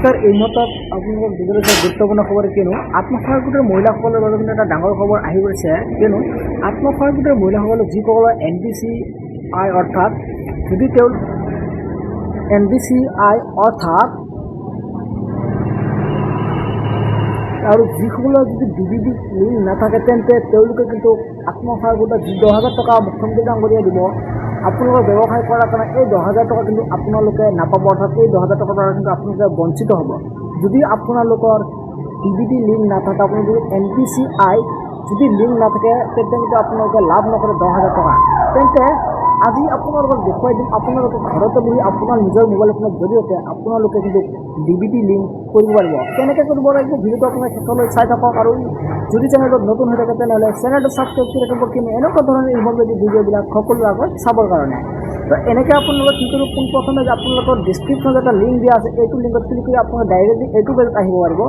নমস্কাৰ। এই মুহূৰ্তত আপোনালোকক দিবলৈ এটা গুৰুত্বপূৰ্ণ খবৰ, কিয়নো আত্মসহায়ক গোটৰ মহিলাসকলৰ বাবে কিন্তু এটা ডাঙৰ খবৰ আহি পৰিছে। কিয়নো আত্মসহায়ক গোটৰ মহিলাসকলৰ যিসকলৰ NBCI অৰ্থাৎ যদি NBCI অৰ্থাৎ আৰু যিসকলৰ যদি DBT লিংক নাথাকে তেন্তে তেওঁলোকে কিন্তু আত্মসহায়ক গোটত 10,000 টকা মুখ্যমন্ত্ৰী ডাঙৰীয়াই দিব। আপোনালোকৰ ব্যৱসায় কৰাৰ কাৰণে এই 10,000 টকা কিন্তু আপোনালোকে নাপাব, অৰ্থাৎ এই 10,000 টকাৰ পৰা কিন্তু আপোনালোকে বঞ্চিত হ'ব। যদি আপোনালোকৰ DBT লিংক নাথাকে, আপোনাৰ যদি NBCI যদি লিংক নাথাকে তেন্তে কিন্তু আপোনালোকে লাভ নকৰে 10,000 টকা। তেন্তে আজি আপোনালোকক দেখুৱাই দিম, আপোনালোকে ঘৰতে বহি আপোনাৰ নিজৰ মোবাইল ফোনৰ জৰিয়তে আপোনালোকে কিন্তু DBT লিংক কৰিব পাৰিব। কেনেকৈ কৰিব লাগিব ভিডিঅ'টো আপোনালোকে শেষলৈ চাই থাকক, আৰু যদি চেনেলটোত নতুন হৈ থাকে তেনেহ'লে চেনেলটো ছাবস্ক্ৰাইব কৰি ৰাখিব, কিন্তু এনেকুৱা ধৰণৰ ইনফৰ্মেটিভ ভিডিঅ'বিলাক সকলোৰে আগত চাবৰ কাৰণে। তো এনেকৈ আপোনালোকে কি কৰিব, পোনপ্ৰথমে যে আপোনালোকৰ ডিছক্ৰিপশ্যনত এটা লিংক দিয়া আছে, এইটো লিংকত ক্লিক কৰি আপোনালোকে ডাইৰেক্টলি এইটো পেজত আহিব পাৰিব।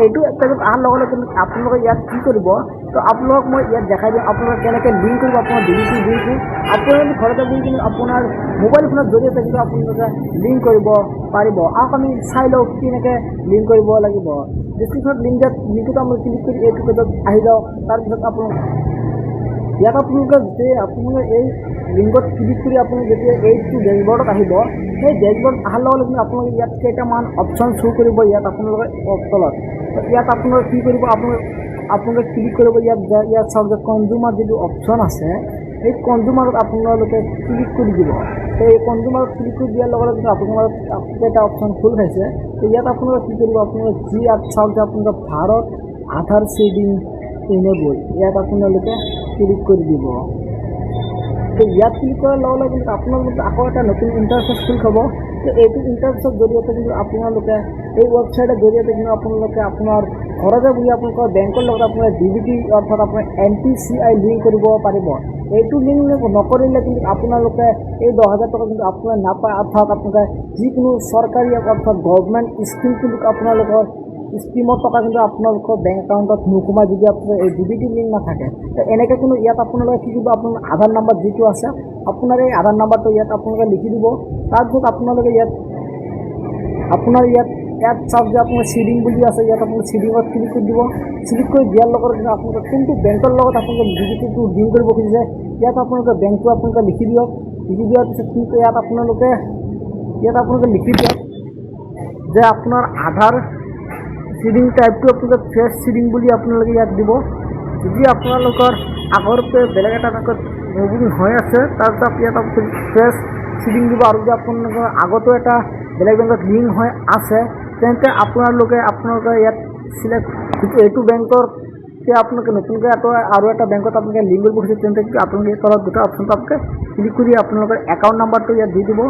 এইটো পেজত অহাৰ লগে লগে কিন্তু আপোনালোকে ইয়াত কি কৰিব, তো আপোনালোকক মই ইয়াত দেখাই দিম আপোনালোকে কেনেকৈ লিংক কৰিব আপোনাৰ DBT লিংকটো। আপোনালোকে ঘৰতে বহি কিন্তু আপোনাৰ মোবাইল ফোনৰ জৰিয়তে কিন্তু আপোনালোকে লিংক কৰিব পাৰিব। আৰু আমি চাই লওঁ কেনেকৈ লিংক কৰিব লাগিব। ডিছক্ৰিপশ্যনত লিংকটো আমি ক্লিক কৰি এইটো পেজত আহি যাওঁ। তাৰপিছত ইয়াত আপোনালোকে যেতিয়া আপোনালোকে এই লিংকত ক্লিক কৰি আপোনালোকে যেতিয়া এইটো ডেশবৰ্ডত আহিব, সেই ডেশবৰ্ড অহাৰ লগে লগে আপোনালোকে ইয়াত কেইটামান অপশ্যন শ্ব' কৰিব ইয়াত আপোনালোকে তলত। ইয়াত আপোনালোকে কি কৰিব, আপোনালোকে ক্লিক কৰিব ইয়াত চাওক যে কনজিউমাৰ যিটো অপশ্যন আছে, এই কনজিউমাৰত আপোনালোকে ক্লিক কৰি দিব। এই কনজিউমাৰত ক্লিক কৰি দিয়াৰ লগে লগে আপোনাৰ এটা অপশ্যন খোল খাইছে। ইয়াত আপোনালোকে কি কৰিব, আপোনালোকে ইয়াত চাওক যে আপোনালোকে ভাৰত আধাৰ শেডিং এনেবল, ইয়াত আপোনালোকে ক্লিক কৰি দিব। তো ইয়াত ক্লিক কৰাৰ লগে লগে কিন্তু আপোনালোকে আকৌ এটা নতুন ইণ্টাৰফেচ খোল খাব। তো এইটো ইণ্টাৰফেচৰ জৰিয়তে কিন্তু আপোনালোকে এই ৱেবছাইটৰ জৰিয়তে কিন্তু আপোনালোকে আপোনাৰ ঘৰতে বহি আপোনালোকৰ বেংকৰ লগত আপোনাৰ DBT অৰ্থাৎ আপোনাৰ NPCI লিংক কৰিব পাৰিব। এইটো লিংক নকৰিলে কিন্তু আপোনালোকে এই 10,000 টকা কিন্তু আপোনাৰ নাপায়, অৰ্থাৎ আপোনালোকে যিকোনো চৰকাৰী অৰ্থাৎ গভৰ্ণমেণ্ট স্কিম কিন্তু আপোনালোকৰ স্কিমৰ টকা কিন্তু আপোনালোকৰ বেংক একাউণ্টত নোসোমায় যদি আপোনাৰ এই DBT লিংক নাথাকে। তো এনেকৈ কিন্তু ইয়াত আপোনালোকে কি কৰিব, আপোনাৰ আধাৰ নাম্বাৰ যিটো আছে আপোনাৰ এই আধাৰ নাম্বাৰটো ইয়াত আপোনালোকে লিখি দিব। তাৰপিছত আপোনালোকে ইয়াত চাওক যে আপোনাৰ চিডিং বুলি আছে, ইয়াত আপোনাৰ চিডিঙত ক্লিক কৰি দিব। ক্লিক কৰি দিয়াৰ লগত আপোনালোকে কোনটো বেংকৰ লগত আপোনালোকে DBTটো লিংক কৰিব খুজিছে ইয়াত আপোনালোকে বেংকটো আপোনালোকে লিখি দিয়ক। লিখি দিয়াৰ পিছত কিন্তু ইয়াত আপোনালোকে লিখি দিয়ক যে আপোনাৰ আধাৰ চিডিং টাইপটো আপোনালোকে ফ্ৰেছ চিডিং বুলি আপোনালোকে ইয়াত দিব। যদি আপোনালোকৰ আগৰপৰা বেলেগ এটা বেংকত মুভিং হৈ আছে তাৰপিছত ইয়াত আপোনালোকে ফ্ৰেছ চিডিং দিব, আৰু যদি আপোনালোকৰ আগতো এটা বেলেগ বেংকত লিংক হৈ আছে তেন্তে আপোনালোকে ইয়াত চিলেক্ট এইটো বেংকৰ আপোনালোকে নতুনকৈ আৰু এটা বেংকত আপোনালোকে লিংক কৰিব খুজিছে তেন্তে আপোনালোকে তলত দুটা অপশ্যনটো আপোনালোকে ক্লিক কৰি আপোনালোকৰ একাউণ্ট নাম্বাৰটো ইয়াত দি দিব।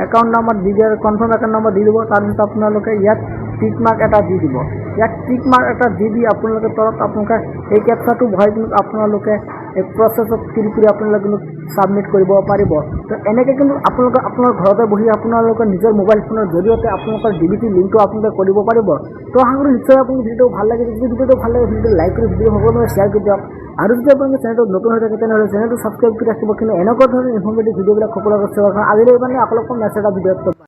একাউণ্ট নাম্বাৰ দি দিয়াৰ কনফাৰ্ম একাউণ্ট নাম্বাৰ দি দিব। তাৰপিছত আপোনালোকে ইয়াত টিক মাৰ্ক এটা দি দিব। ইয়াত টিক মাৰ্ক এটা দি আপোনালোকে তলত আপোনালোকে এই কেপচাটো ভৰাই কিন্তু আপোনালোকে এই প্ৰচেছত ক্লিক কৰি আপোনালোকে কিন্তু ছাবমিট কৰিব পাৰিব। তো এনেকৈ কিন্তু আপোনালোকে আপোনাৰ ঘৰতে বহি আপোনালোকৰ নিজৰ মোবাইল ফোনৰ জৰিয়তে আপোনালোকৰ DBT লিংকটো আপোনালোকে কৰিব পাৰিব। তো আশা কৰোঁ নিশ্চয় আপোনাৰ ভিডিঅ'টো ভাল লাগে। যদি ভিডিঅ'টো ভাল লাগে ভিডিঅ'টো লাইক কৰি ভিডিঅ' সকলোৱে শ্বেয়াৰ কৰি দিয়ক, আৰু যদি আপোনালোকে চেনেলটো নতুন হৈ থাকে তেনেহ'লে চেনেলটো ছাবস্ক্ৰাইব কৰি ৰাখিব। কিন্তু এনেকুৱা ধৰণৰ ইনফৰ্মেটিভ ভিডিঅ'বিলাক সকলোকে চাবৰ কাৰণে আজিলৈ ইমানে, আকৌ লগ পাম নেক্সট এটা ভিডিঅ'ত।